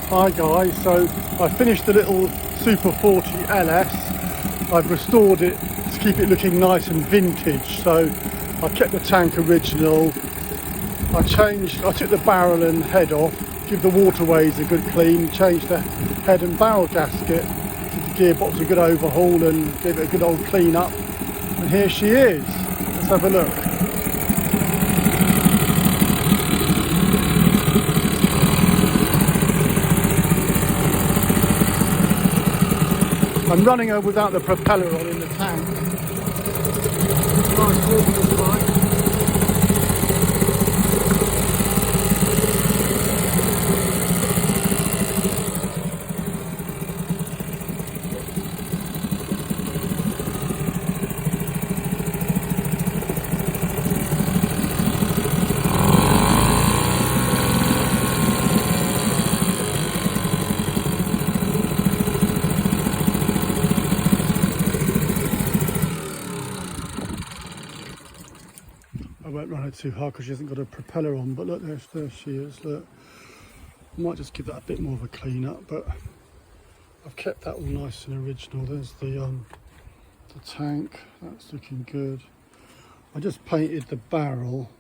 Hi guys, so I finished the little Super 40 LS. I've restored it to keep it looking nice and vintage. So I kept the tank original. I took the barrel and head off, give the waterways a good clean, changed the head and barrel gasket, did the gearbox a good overhaul and gave it a good old clean up. And here she is. Let's have a look. I'm running her without the propeller on in the tank. Nice water bike. I won't run it too hard because she hasn't got a propeller on, but look, there she is. Look, I might just give that a bit more of a clean up, but I've kept that all nice and original. There's the tank, that's looking good. I just painted the barrel,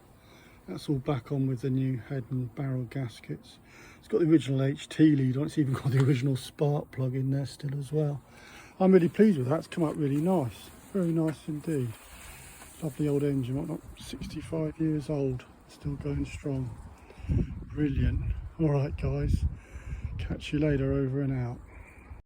that's all back on with the new head and barrel gaskets. It's got the original HT lead on, it's even got the original spark plug in there still as well. I'm really pleased with that, it's come out really nice, very nice indeed. Lovely old engine, what, not 65 years old, still going strong. Brilliant. All right guys, catch you later, over and out.